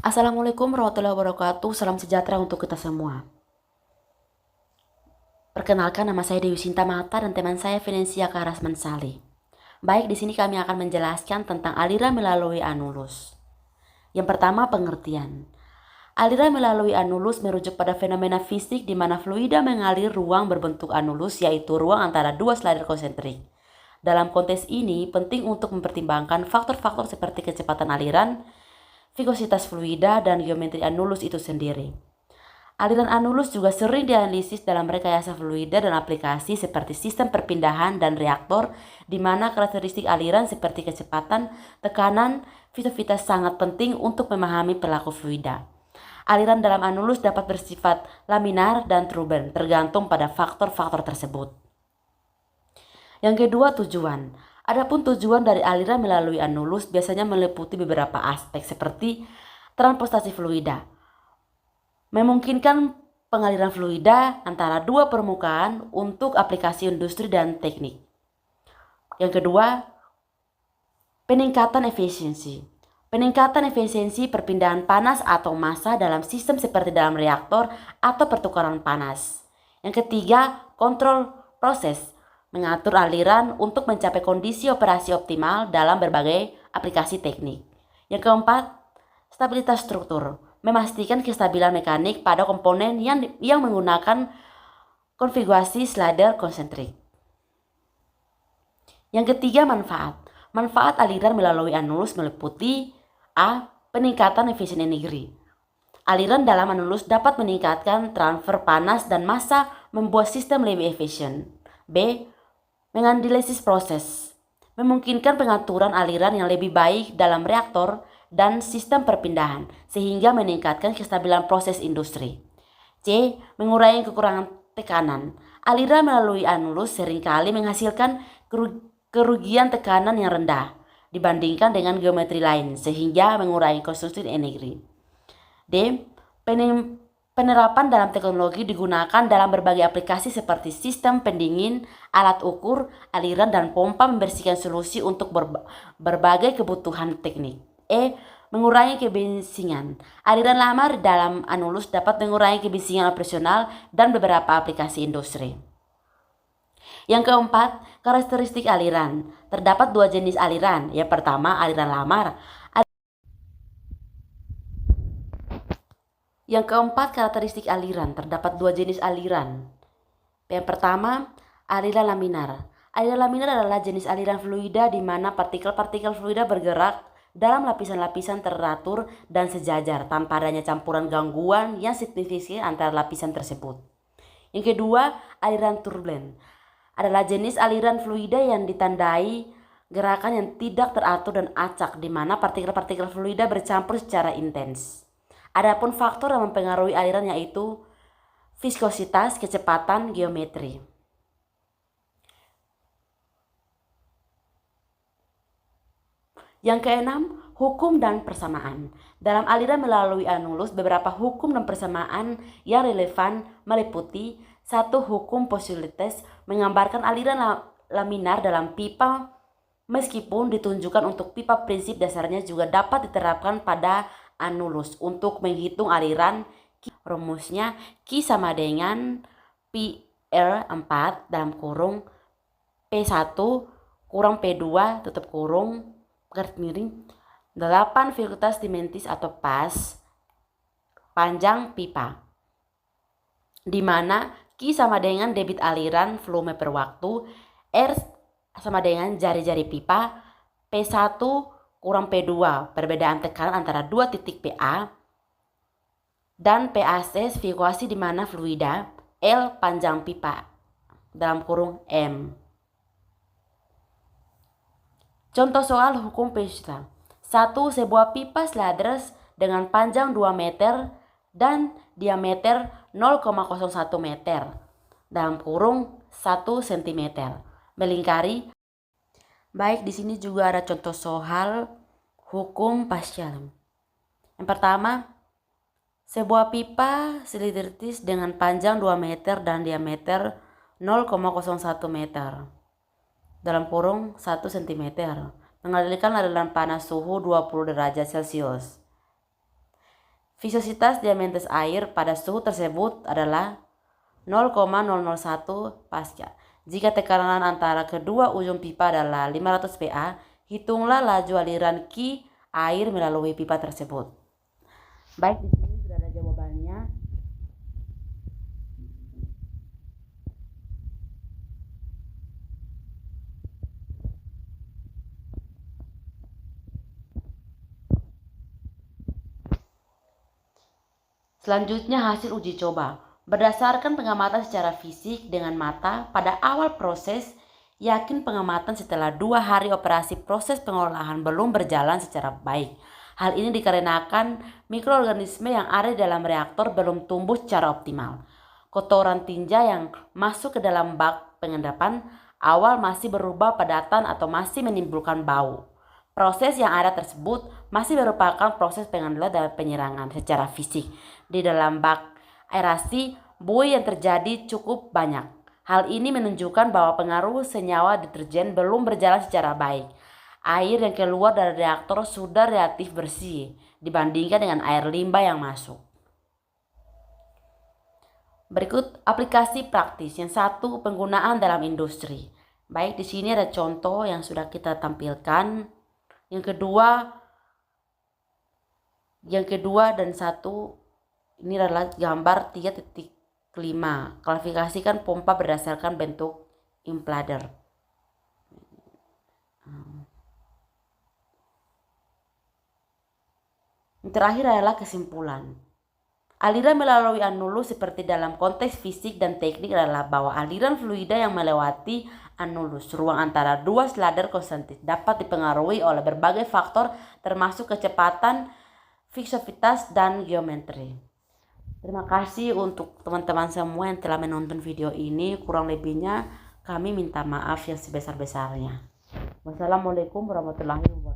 Assalamualaikum warahmatullahi wabarakatuh. Salam sejahtera untuk kita semua. Perkenalkan, nama saya Dewi Sinta Mata dan teman saya Venesia Karasman Saleh. Baik, di sini kami akan menjelaskan tentang aliran melalui anulus. Yang pertama, pengertian. Aliran melalui anulus merujuk pada fenomena fisik di mana fluida mengalir ruang berbentuk anulus, yaitu ruang antara dua slider konsentrik. Dalam konteks ini, penting untuk mempertimbangkan faktor-faktor seperti kecepatan aliran, viskositas fluida, dan geometri anulus itu sendiri. Aliran anulus juga sering dianalisis dalam rekayasa fluida dan aplikasi seperti sistem perpindahan dan reaktor, di mana karakteristik aliran seperti kecepatan, tekanan, viskositas sangat penting untuk memahami perilaku fluida. Aliran dalam anulus dapat bersifat laminar dan turbulent, tergantung pada faktor-faktor tersebut. Yang kedua, tujuan. Adapun tujuan dari aliran melalui anulus biasanya meliputi beberapa aspek seperti transportasi fluida, memungkinkan pengaliran fluida antara dua permukaan untuk aplikasi industri dan teknik. Yang kedua, peningkatan efisiensi. Peningkatan efisiensi perpindahan panas atau massa dalam sistem seperti dalam reaktor atau pertukaran panas. Yang ketiga, kontrol proses, mengatur aliran untuk mencapai kondisi operasi optimal dalam berbagai aplikasi teknik. Yang keempat, stabilitas struktur, memastikan kestabilan mekanik pada komponen yang menggunakan konfigurasi slider konsentrik. Yang ketiga, manfaat. Manfaat aliran melalui anulus meliputi A. Peningkatan efisien energi. Aliran dalam anulus dapat meningkatkan transfer panas dan massa, membuat sistem lebih efisien. B. Menganalisis proses, memungkinkan pengaturan aliran yang lebih baik dalam reaktor dan sistem perpindahan, sehingga meningkatkan kestabilan proses industri. C. Mengurangi kekurangan tekanan. Aliran melalui anulus seringkali menghasilkan kerugian tekanan yang rendah dibandingkan dengan geometri lain, sehingga mengurangi konsumsi energi. D. Penerapan dalam teknologi digunakan dalam berbagai aplikasi seperti sistem pendingin, alat ukur, aliran, dan pompa membersihkan solusi untuk berbagai kebutuhan teknik. E. Mengurangi kebisingan. Aliran lama dalam anulus dapat mengurangi kebisingan operasional dan beberapa aplikasi industri. Yang keempat, karakteristik aliran. Terdapat dua jenis aliran. Yang pertama, aliran lamar. Yang keempat, karakteristik aliran. Terdapat dua jenis aliran. Yang pertama, aliran laminar. Aliran laminar adalah jenis aliran fluida di mana partikel-partikel fluida bergerak dalam lapisan-lapisan teratur dan sejajar tanpa adanya campuran gangguan yang signifikan antara lapisan tersebut. Yang kedua, aliran turbulent adalah jenis aliran fluida yang ditandai gerakan yang tidak teratur dan acak di mana partikel-partikel fluida bercampur secara intens. Adapun faktor yang mempengaruhi aliran yaitu viskositas, kecepatan, geometri. Yang keenam, hukum dan persamaan. Dalam aliran melalui anulus, beberapa hukum dan persamaan yang relevan meliputi: satu, hukum positilitas menggambarkan aliran laminar dalam pipa meskipun ditunjukkan untuk pipa prinsip dasarnya juga dapat diterapkan pada anulus untuk menghitung aliran. Rumusnya Q sama dengan Pi R4 dalam kurung P1 kurang P2 tutup kurung garis miring 8 virtutas dimentis atau pas panjang pipa, di mana Q sama dengan debit aliran volume per waktu, R sama dengan jari-jari pipa, P1 kurang P2 perbedaan tekanan antara dua titik PA, dan PAC frekuensi di mana fluida, L panjang pipa dalam kurung M. Contoh soal hukum Pestal. 1. Sebuah pipa sliders dengan panjang 2 meter dan diameter 0,01 meter dalam kurung 1 cm melingkari. Baik, di sini juga ada contoh soal hukum Pascal. Yang pertama, sebuah pipa silindritis dengan panjang 2 meter dan diameter 0,01 meter dalam kurung 1 cm mengalirkan aliran panas suhu 20 derajat Celcius. Viscositas diameter air pada suhu tersebut adalah 0,001 pascal. Jika tekanan antara kedua ujung pipa adalah 500 Pa, hitunglah laju aliran Q air melalui pipa tersebut. Baik, di sini sudah ada jawabannya. Selanjutnya hasil uji coba. Berdasarkan pengamatan secara fisik dengan mata pada awal proses, yakin pengamatan setelah 2 hari operasi proses pengolahan belum berjalan secara baik. Hal ini dikarenakan mikroorganisme yang ada di dalam reaktor belum tumbuh secara optimal. Kotoran tinja yang masuk ke dalam bak pengendapan awal masih berubah padatan atau masih menimbulkan bau. Proses yang ada tersebut masih merupakan proses pengendapan dan penyerangan secara fisik. Di dalam bak aerasi, buih yang terjadi cukup banyak. Hal ini menunjukkan bahwa pengaruh senyawa deterjen belum berjalan secara baik. Air yang keluar dari reaktor sudah relatif bersih dibandingkan dengan air limbah yang masuk. Berikut aplikasi praktis. Yang satu, penggunaan dalam industri. Baik, di sini ada contoh yang sudah kita tampilkan. Yang kedua dan satu, ini adalah gambar 3.5. Klasifikasikan pompa berdasarkan bentuk impeller. Yang terakhir adalah kesimpulan. Aliran melalui anulus seperti dalam konteks fisik dan teknik adalah bahwa aliran fluida yang melewati anulus, ruang antara dua sladar konstantis, dapat dipengaruhi oleh berbagai faktor termasuk kecepatan, viscositas, dan geometri. Terima kasih untuk teman-teman semua yang telah menonton video ini. Kurang lebihnya kami minta maaf yang sebesar-besarnya. Wassalamualaikum warahmatullahi wabarakatuh.